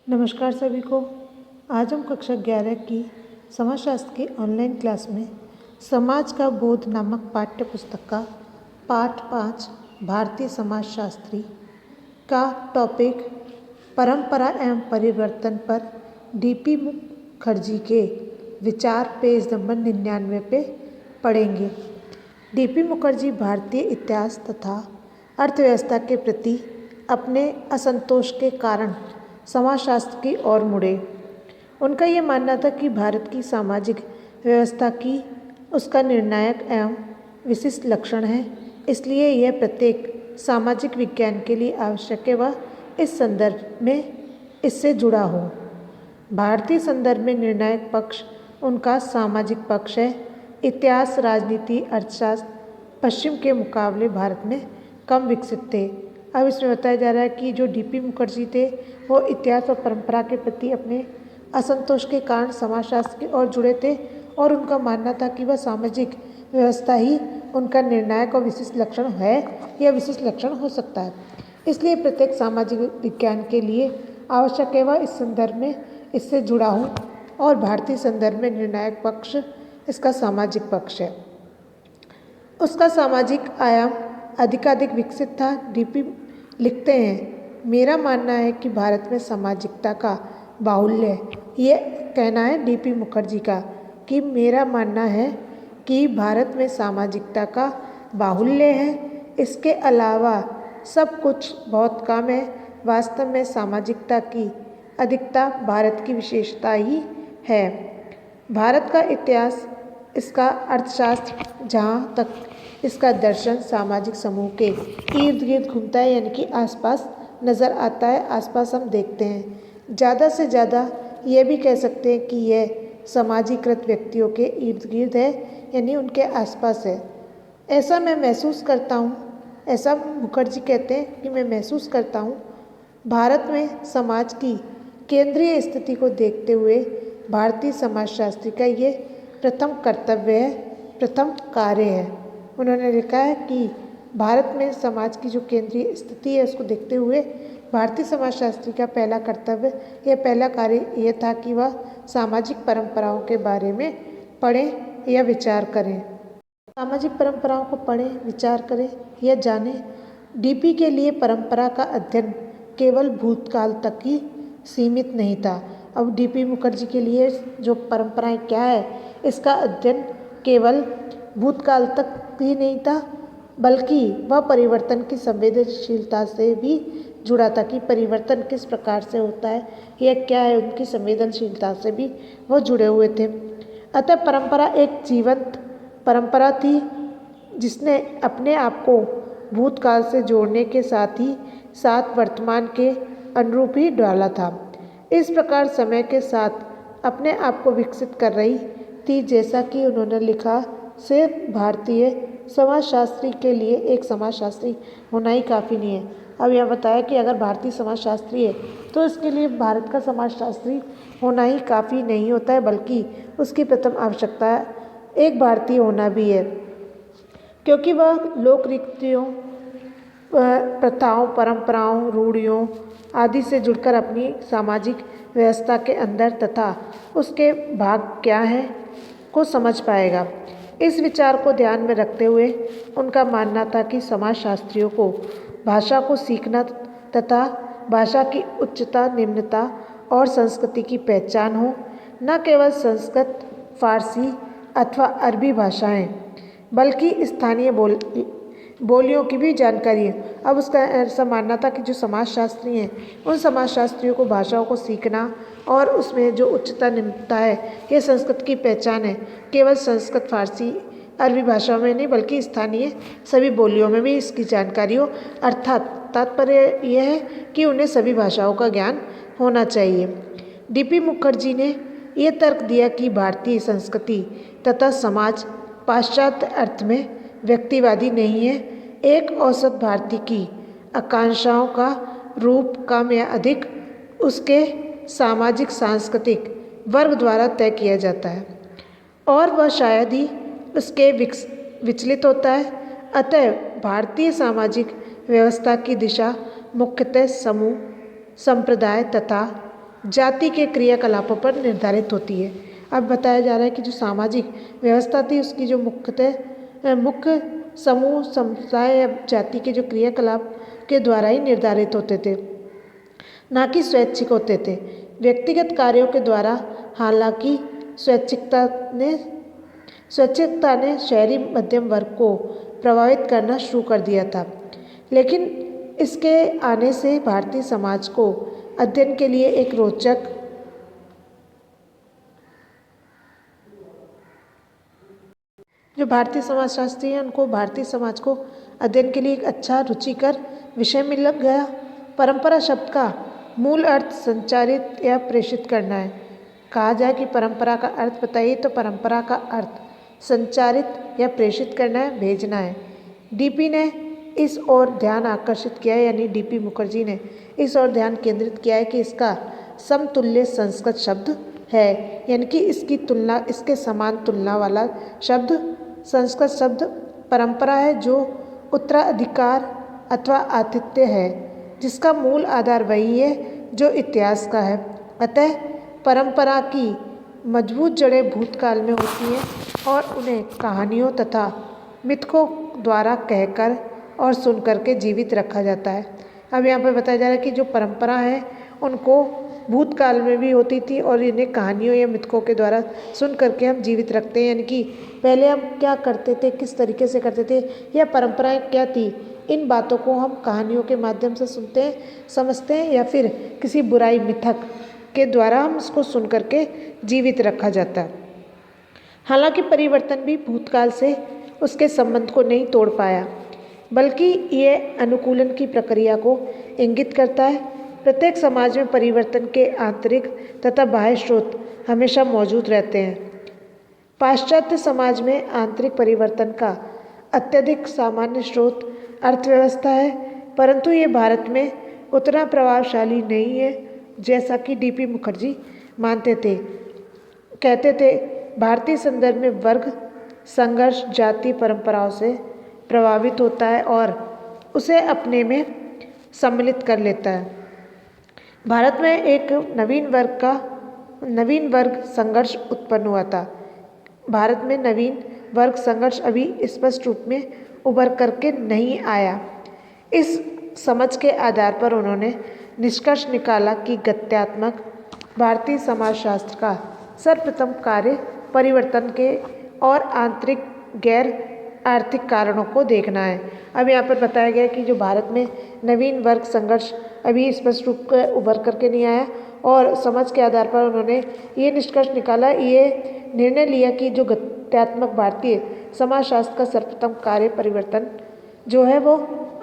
नमस्कार सभी को। आज हम कक्षा 11 की समाजशास्त्र की ऑनलाइन क्लास में समाज का बोध नामक पाठ्य पुस्तक का पाठ 5 भारतीय समाजशास्त्री का टॉपिक परंपरा एवं परिवर्तन पर डीपी मुखर्जी के विचार पेज नंबर 99 पे पढ़ेंगे। डीपी मुखर्जी भारतीय इतिहास तथा अर्थव्यवस्था के प्रति अपने असंतोष के कारण समाजशास्त्र की ओर मुड़े। उनका ये मानना था कि भारत की सामाजिक व्यवस्था की उसका निर्णायक एवं विशिष्ट लक्षण है, इसलिए यह प्रत्येक सामाजिक विज्ञान के लिए आवश्यक है व इस संदर्भ में इससे जुड़ा हो। भारतीय संदर्भ में निर्णायक पक्ष उनका सामाजिक पक्ष है। इतिहास, राजनीति, अर्थशास्त्र पश्चिम के मुकाबले भारत में कम विकसित थे। अब इसमें बताया जा रहा है कि जो डीपी मुखर्जी थे वो इतिहास और परंपरा के प्रति अपने असंतोष के कारण समाजशास्त्र की ओर जुड़े थे और उनका मानना था कि वह सामाजिक व्यवस्था ही उनका निर्णायक और विशिष्ट लक्षण है या विशिष्ट लक्षण हो सकता है, इसलिए प्रत्येक सामाजिक विज्ञान के लिए आवश्यक है वह इस संदर्भ में इससे जुड़ा हो और भारतीय संदर्भ में निर्णायक पक्ष इसका सामाजिक पक्ष है। उसका सामाजिक आयाम अधिकाधिक विकसित था। डीपी लिखते हैं, मेरा मानना है कि भारत में सामाजिकता का बाहुल्य है। ये कहना है डीपी मुखर्जी का कि मेरा मानना है कि भारत में सामाजिकता का बाहुल्य है। इसके अलावा सब कुछ बहुत कम है। वास्तव में सामाजिकता की अधिकता भारत की विशेषता ही है। भारत का इतिहास, इसका अर्थशास्त्र, जहाँ तक इसका दर्शन सामाजिक समूह के इर्द गिर्द घूमता है, यानी कि आसपास नज़र आता है, आसपास हम देखते हैं। ज़्यादा से ज़्यादा ये भी कह सकते हैं कि यह समाजीकृत व्यक्तियों के इर्द गिर्द है, यानी उनके आसपास है। ऐसा मैं महसूस करता हूँ, ऐसा मुखर्जी कहते हैं कि मैं महसूस करता हूँ भारत में समाज की केंद्रीय स्थिति को देखते हुए भारतीय समाजशास्त्री का ये प्रथम कर्तव्य है, प्रथम कार्य है। उन्होंने लिखा है कि भारत में समाज की जो केंद्रीय स्थिति है उसको देखते हुए भारतीय समाजशास्त्री का पहला कर्तव्य या पहला कार्य यह था कि वह सामाजिक परंपराओं के बारे में पढ़ें या विचार करें। सामाजिक परंपराओं को पढ़ें, विचार करें या जानें। डीपी के लिए परंपरा का अध्ययन केवल भूतकाल तक ही सीमित नहीं था। अब डीपी मुखर्जी के लिए जो परंपराएं क्या है, इसका अध्ययन केवल भूतकाल तक ही नहीं था, बल्कि वह परिवर्तन की संवेदनशीलता से भी जुड़ा था कि परिवर्तन किस प्रकार से होता है या क्या है, उनकी संवेदनशीलता से भी वह जुड़े हुए थे। अतः परंपरा एक जीवंत परंपरा थी जिसने अपने आप को भूतकाल से जोड़ने के साथ ही साथ वर्तमान के अनुरूप ही डाला था। इस प्रकार समय के साथ अपने आप को विकसित कर रही थी। जैसा कि उन्होंने लिखा, सिर्फ भारतीय समाजशास्त्री के लिए एक समाजशास्त्री होना ही काफ़ी नहीं है। अब यह बताया कि अगर भारतीय समाजशास्त्री है तो इसके लिए भारत का समाजशास्त्री होना ही काफ़ी नहीं होता है, बल्कि उसकी प्रथम आवश्यकता एक भारतीय होना भी है, क्योंकि वह लोक रीतियों, प्रथाओं, परंपराओं, रूढ़ियों आदि से जुड़कर अपनी सामाजिक व्यवस्था के अंदर तथा उसके भाग क्या हैं को समझ पाएगा। इस विचार को ध्यान में रखते हुए उनका मानना था कि समाजशास्त्रियों को भाषा को सीखना तथा भाषा की उच्चता, निम्नता और संस्कृति की पहचान हो। न केवल संस्कृत, फारसी अथवा अरबी भाषाएं, बल्कि स्थानीय बोलियों की भी जानकारी है। अब उसका ऐसा मानना था कि जो समाजशास्त्री हैं उन समाजशास्त्रियों को भाषाओं को सीखना और उसमें जो उच्चता निम्नता है, ये संस्कृत की पहचान है। केवल संस्कृत, फारसी, अरबी भाषाओं में नहीं, बल्कि स्थानीय सभी बोलियों में भी इसकी जानकारी हो। अर्थात तात्पर्य यह है कि उन्हें सभी भाषाओं का ज्ञान होना चाहिए। डीपी मुखर्जी ने यह तर्क दिया कि भारतीय संस्कृति तथा समाज पाश्चात्य अर्थ में व्यक्तिवादी नहीं है। एक औसत भारतीय की आकांक्षाओं का रूप कम या अधिक उसके सामाजिक सांस्कृतिक वर्ग द्वारा तय किया जाता है और वह शायद ही उसके विचलित होता है। अतः भारतीय सामाजिक व्यवस्था की दिशा मुख्यतः समूह, संप्रदाय तथा जाति के क्रियाकलापों पर निर्धारित होती है। अब बताया जा रहा है कि जो सामाजिक व्यवस्था थी उसकी जो मुख्य समूह समुदाय या जाति के जो क्रियाकलाप के द्वारा ही निर्धारित होते थे, ना कि स्वैच्छिक होते थे। व्यक्तिगत कार्यों के द्वारा हालांकि स्वैच्छिकता ने शहरी मध्यम वर्ग को प्रभावित करना शुरू कर दिया था, लेकिन इसके आने से भारतीय समाज को अध्ययन के लिए एक रोचक जो भारतीय समाजशास्त्री हैं उनको भारतीय समाज को अध्ययन के लिए एक अच्छा रुचिकर विषय मिल गया। परंपरा शब्द का मूल अर्थ संचारित या प्रेषित करना है। कहा जाए कि परंपरा का अर्थ बताइए, तो परंपरा का अर्थ संचारित या प्रेषित करना है, भेजना है। डीपी ने इस ओर ध्यान आकर्षित किया है, यानी डीपी मुखर्जी ने इस ओर ध्यान केंद्रित किया है कि इसका समतुल्य संस्कृत शब्द है, यानी कि इसकी तुलना, इसके समान तुलना वाला शब्द संस्कृत शब्द परंपरा है, जो उत्तराधिकार अथवा आतिथ्य है, जिसका मूल आधार वही है जो इतिहास का है। अतः परंपरा की मजबूत जड़ें भूतकाल में होती हैं और उन्हें कहानियों तथा मिथकों द्वारा कहकर और सुनकर के जीवित रखा जाता है। अब यहाँ पर बताया जा रहा है कि जो परंपरा है उनको भूतकाल में भी होती थी और इन्हें कहानियों या मिथकों के द्वारा सुन करके हम जीवित रखते हैं, यानी कि पहले हम क्या करते थे, किस तरीके से करते थे, या परंपराएं क्या थी, इन बातों को हम कहानियों के माध्यम से सुनते हैं, समझते हैं, या फिर किसी बुराई मिथक के द्वारा हम उसको सुन करके जीवित रखा जाता है। हालांकि परिवर्तन भी भूतकाल से उसके संबंध को नहीं तोड़ पाया, बल्कि ये अनुकूलन की प्रक्रिया को इंगित करता है। प्रत्येक समाज में परिवर्तन के आंतरिक तथा बाह्य स्रोत हमेशा मौजूद रहते हैं। पाश्चात्य समाज में आंतरिक परिवर्तन का अत्यधिक सामान्य स्रोत अर्थव्यवस्था है, परंतु ये भारत में उतना प्रभावशाली नहीं है जैसा कि डीपी मुखर्जी मानते थे। कहते थे भारतीय संदर्भ में वर्ग संघर्ष जाति परंपराओं से प्रभावित होता है और उसे अपने में सम्मिलित कर लेता है। भारत में एक नवीन वर्ग संघर्ष उत्पन्न हुआ था। भारत में नवीन वर्ग संघर्ष अभी स्पष्ट रूप में उभर करके नहीं आया। इस समझ के आधार पर उन्होंने निष्कर्ष निकाला कि गत्यात्मक भारतीय समाजशास्त्र का सर्वप्रथम कार्य परिवर्तन के और आंतरिक गैर आर्थिक कारणों को देखना है। अब यहाँ पर बताया गया कि जो भारत में नवीन वर्ग संघर्ष अभी स्पष्ट रूप से उभर करके नहीं आया, और समझ के आधार पर उन्होंने ये निष्कर्ष निकाला, ये निर्णय लिया कि जो गत्यात्मक भारतीय समाजशास्त्र का सर्वप्रथम कार्य परिवर्तन जो है वो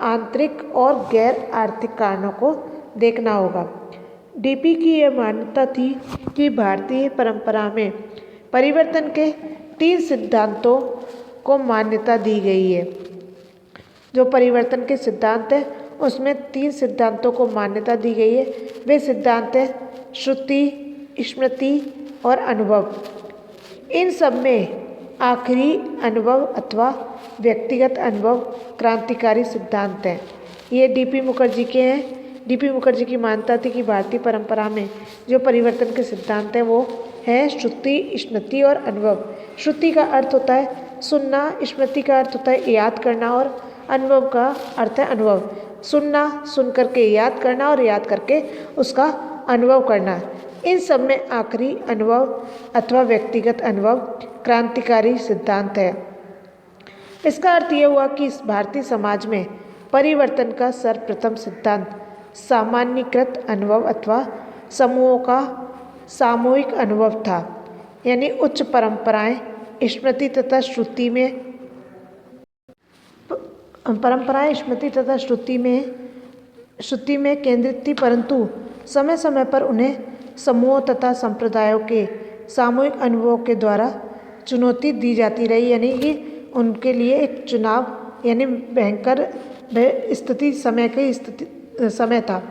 आंतरिक और गैर आर्थिक कारणों को देखना होगा। डीपी की यह मान्यता थी कि भारतीय परंपरा में परिवर्तन के 3 सिद्धांतों को मान्यता दी गई है। जो परिवर्तन के सिद्धांत है उसमें 3 सिद्धांतों को मान्यता दी गई है। वे सिद्धांत हैं श्रुति, स्मृति और अनुभव। इन सब में आखिरी अनुभव अथवा व्यक्तिगत अनुभव क्रांतिकारी सिद्धांत हैं। ये डीपी मुखर्जी के हैं। डीपी मुखर्जी की मान्यता थी कि भारतीय परंपरा में जो परिवर्तन के सिद्धांत हैं वो है श्रुति, स्मृति और अनुभव। श्रुति का अर्थ होता है सुनना, स्मृति का अर्थ होता है याद करना और अनुभव का अर्थ है अनुभव। सुनना, सुन करके याद करना और याद करके उसका अनुभव करना। इन सब में आखिरी अनुभव अथवा व्यक्तिगत अनुभव क्रांतिकारी सिद्धांत है। इसका अर्थ यह हुआ कि इस भारतीय समाज में परिवर्तन का सर्वप्रथम सिद्धांत सामान्यीकृत अनुभव अथवा समूहों का सामूहिक अनुभव था, यानी उच्च परंपराएं स्मृति तथा श्रुति में केंद्रित थी, परंतु समय समय पर उन्हें समूहों तथा संप्रदायों के सामूहिक अनुभवों के द्वारा चुनौती दी जाती रही, यानी कि उनके लिए एक चुनाव यानी भयंकर स्थिति समय था,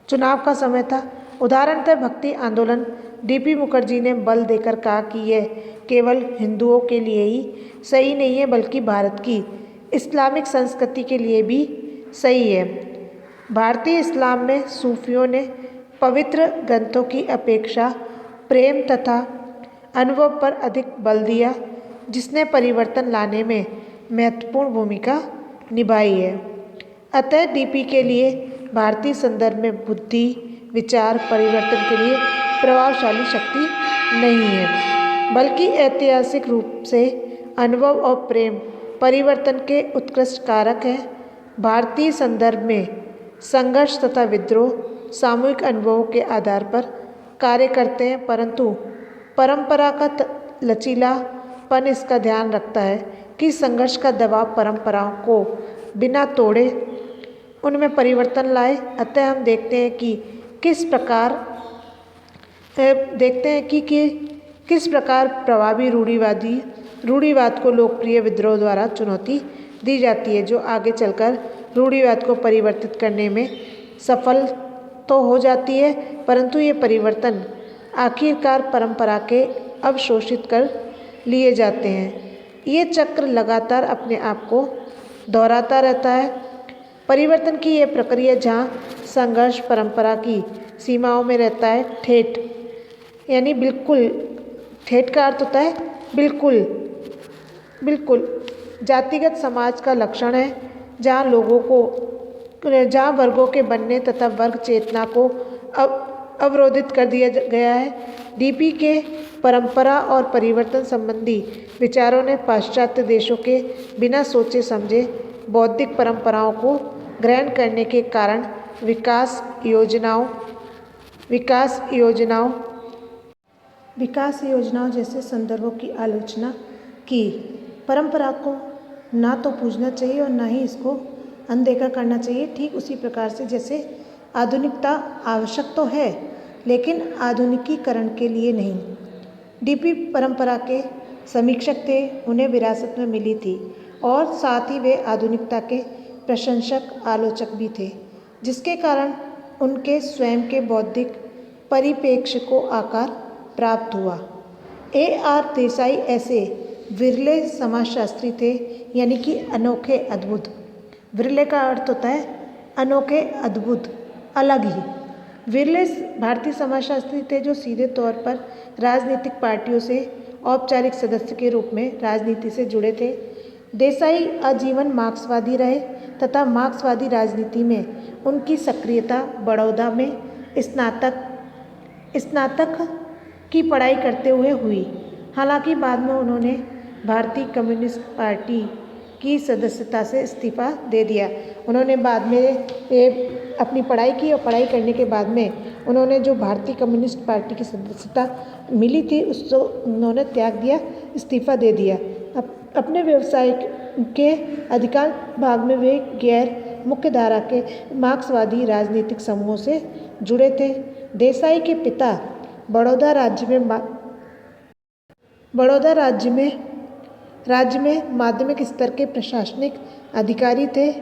चुनाव का समय था। उदाहरणतः भक्ति आंदोलन। डीपी मुखर्जी ने बल देकर कहा कि यह केवल हिंदुओं के लिए ही सही नहीं है बल्कि भारत की इस्लामिक संस्कृति के लिए भी सही है। भारतीय इस्लाम में सूफियों ने पवित्र ग्रंथों की अपेक्षा प्रेम तथा अनुभव पर अधिक बल दिया, जिसने परिवर्तन लाने में महत्वपूर्ण भूमिका निभाई है। अतः डीपी के लिए भारतीय संदर्भ में बुद्धि, विचार परिवर्तन के लिए प्रभावशाली शक्ति नहीं है, बल्कि ऐतिहासिक रूप से अनुभव और प्रेम परिवर्तन के उत्कृष्ट कारक हैं। भारतीय संदर्भ में संघर्ष तथा विद्रोह सामूहिक अनुभवों के आधार पर कार्य करते हैं, परंतु परंपरा का लचीलापन इसका ध्यान रखता है कि संघर्ष का दबाव परंपराओं को बिना तोड़े उनमें परिवर्तन लाए। अतः हम देखते हैं कि किस प्रकार प्रभावी रूढ़िवाद को लोकप्रिय विद्रोह द्वारा चुनौती दी जाती है, जो आगे चलकर रूढ़िवाद को परिवर्तित करने में सफल तो हो जाती है, परंतु ये परिवर्तन आखिरकार परंपरा के अवशोषित कर लिए जाते हैं। ये चक्र लगातार अपने आप को दोहराता रहता है। परिवर्तन की ये प्रक्रिया जहाँ संघर्ष परंपरा की सीमाओं में रहता है, ठेठ यानी बिल्कुल, ठेठ का अर्थ होता है बिल्कुल जातिगत समाज का लक्षण है, जहाँ वर्गों के बनने तथा वर्ग चेतना को अवरोधित कर दिया गया है। डीपी के परंपरा और परिवर्तन संबंधी विचारों ने पाश्चात्य देशों के बिना सोचे समझे बौद्धिक परंपराओं को ग्रहण करने के कारण विकास योजनाओं जैसे संदर्भों की आलोचना की। परंपरा को ना तो पूजना चाहिए और ना ही इसको अनदेखा करना चाहिए। ठीक उसी प्रकार से जैसे आधुनिकता आवश्यक तो है, लेकिन आधुनिकीकरण के लिए नहीं। डीपी परंपरा के समीक्षक थे, उन्हें विरासत में मिली थी, और साथ ही वे आधुनिकता के प्रशंसक आलोचक भी थे, जिसके कारण उनके स्वयं के बौद्धिक परिप्रेक्ष्य को आकार प्राप्त हुआ। A.R. देसाई ऐसे विरले समाजशास्त्री थे, यानी कि अनोखे अद्भुत। विरले का अर्थ होता है अनोखे अद्भुत, अलग ही। विरले भारतीय समाजशास्त्री थे जो सीधे तौर पर राजनीतिक पार्टियों से औपचारिक सदस्य के रूप में राजनीति से जुड़े थे। देसाई आजीवन मार्क्सवादी रहे तथा मार्क्सवादी राजनीति में उनकी सक्रियता बड़ौदा में स्नातक की पढ़ाई करते हुए हुई। हालांकि बाद में उन्होंने भारतीय कम्युनिस्ट पार्टी की सदस्यता से इस्तीफा दे दिया। उन्होंने बाद में अपनी पढ़ाई की, और पढ़ाई करने के बाद में उन्होंने जो भारतीय कम्युनिस्ट पार्टी की सदस्यता मिली थी उसको उन्होंने त्याग दिया, इस्तीफा दे दिया। अपने व्यवसाय के अधिकांश भाग में वे गैर मुख्य धारा के मार्क्सवादी राजनीतिक समूहों से जुड़े थे। देसाई के पिता बड़ौदा राज्य में माध्यमिक स्तर के प्रशासनिक अधिकारी थे,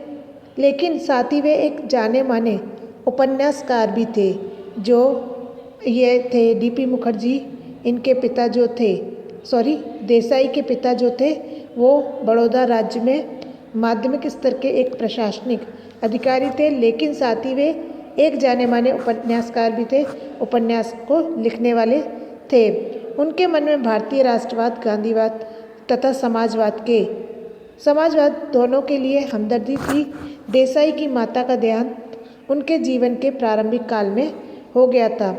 लेकिन साथ ही वे एक जाने माने उपन्यासकार भी थे। जो ये थे डीपी मुखर्जी, इनके पिता जो थे, देसाई के पिता जो थे वो बड़ौदा राज्य में माध्यमिक स्तर के एक प्रशासनिक अधिकारी थे, लेकिन साथ ही वे एक जाने माने उपन्यासकार भी थे, उपन्यास को लिखने वाले थे। उनके मन में भारतीय राष्ट्रवाद, गांधीवाद तथा समाजवाद दोनों के लिए हमदर्दी थी। देसाई की माता का देहांत उनके जीवन के प्रारंभिक काल में हो गया था।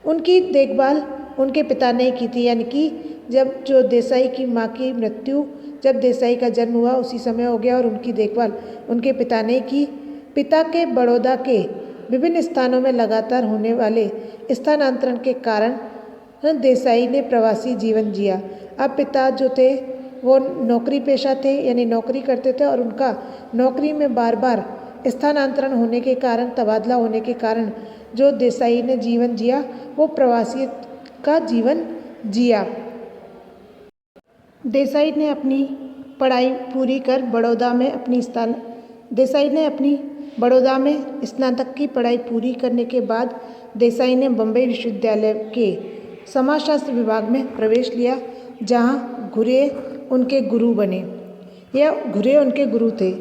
उनकी देखभाल उनके पिता ने की थी, यानी कि जब देसाई की माँ की मृत्यु, जब देसाई का जन्म हुआ उसी समय हो गया, और उनकी देखभाल उनके पिता ने की। पिता के बड़ौदा के विभिन्न स्थानों में लगातार होने वाले स्थानांतरण के कारण देसाई ने प्रवासी जीवन जिया। अब पिता जो थे वो नौकरी पेशा थे, यानी नौकरी करते थे, और उनका नौकरी में बार बार स्थानांतरण होने के कारण, तबादला होने के कारण जो देसाई ने जीवन जिया वो प्रवासी का जीवन जिया। देसाई ने अपनी पढ़ाई पूरी कर बड़ौदा में स्नातक की पढ़ाई पूरी करने के बाद देसाई ने बम्बई विश्वविद्यालय के समाजशास्त्र विभाग में प्रवेश लिया, जहाँ घुरे उनके गुरु थे।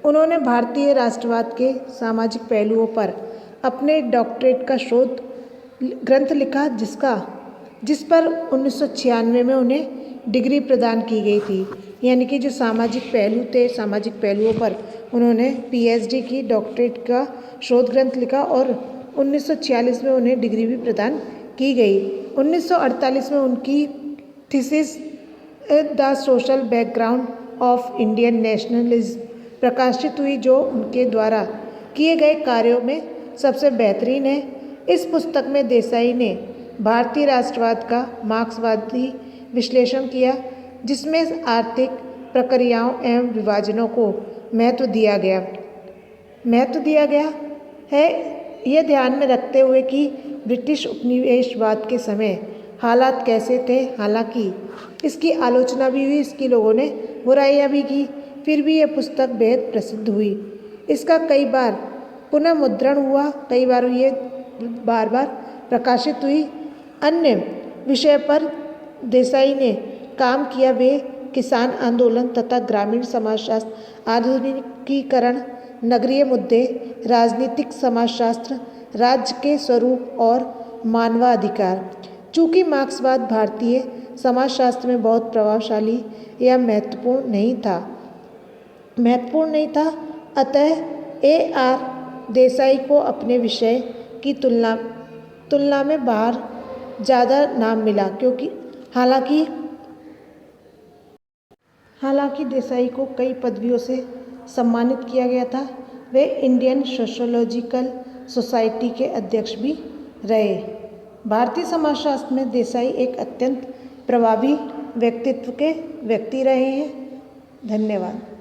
उन्होंने भारतीय राष्ट्रवाद के सामाजिक पहलुओं पर अपने डॉक्टरेट का शोध ग्रंथ लिखा, जिस पर 1996 में उन्हें डिग्री प्रदान की गई थी। यानी कि जो सामाजिक पहलू थे, सामाजिक पहलुओं पर उन्होंने पीएचडी की, डॉक्टरेट का शोध ग्रंथ लिखा और 1946 में उन्हें डिग्री भी प्रदान की गई। 1948 में उनकी thesis the social background of Indian nationalism प्रकाशित हुई, जो उनके द्वारा किए गए कार्यों में सबसे बेहतरीन है। इस पुस्तक में देसाई ने भारतीय राष्ट्रवाद का मार्क्सवादी विश्लेषण किया, जिसमें आर्थिक प्रक्रियाओं एवं विभाजनों को महत्व दिया गया है, यह ध्यान में रखते हुए कि ब्रिटिश उपनिवेशवाद के समय हालात कैसे थे। हालांकि इसकी आलोचना भी हुई, इसकी लोगों ने बुराइयां भी की, फिर भी यह पुस्तक बेहद प्रसिद्ध हुई। इसका कई बार पुनः मुद्रण हुआ, कई बार ये बार प्रकाशित हुई। अन्य विषय पर देसाई ने काम किया वे किसान आंदोलन तथा ग्रामीण समाजशास्त्र, आधुनिकीकरण, नगरीय मुद्दे, राजनीतिक समाजशास्त्र, राज्य के स्वरूप और मानवाधिकार। चूँकि मार्क्सवाद भारतीय समाजशास्त्र में बहुत प्रभावशाली या महत्वपूर्ण नहीं था, अतः A.R. देसाई को अपने विषय की तुलना में बाहर ज़्यादा नाम मिला, क्योंकि हालांकि देसाई को कई पदवियों से सम्मानित किया गया था। वे इंडियन सोशियोलॉजिकल सोसाइटी के अध्यक्ष भी रहे। भारतीय समाजशास्त्र में देसाई एक अत्यंत प्रभावी व्यक्तित्व के व्यक्ति रहे हैं। धन्यवाद।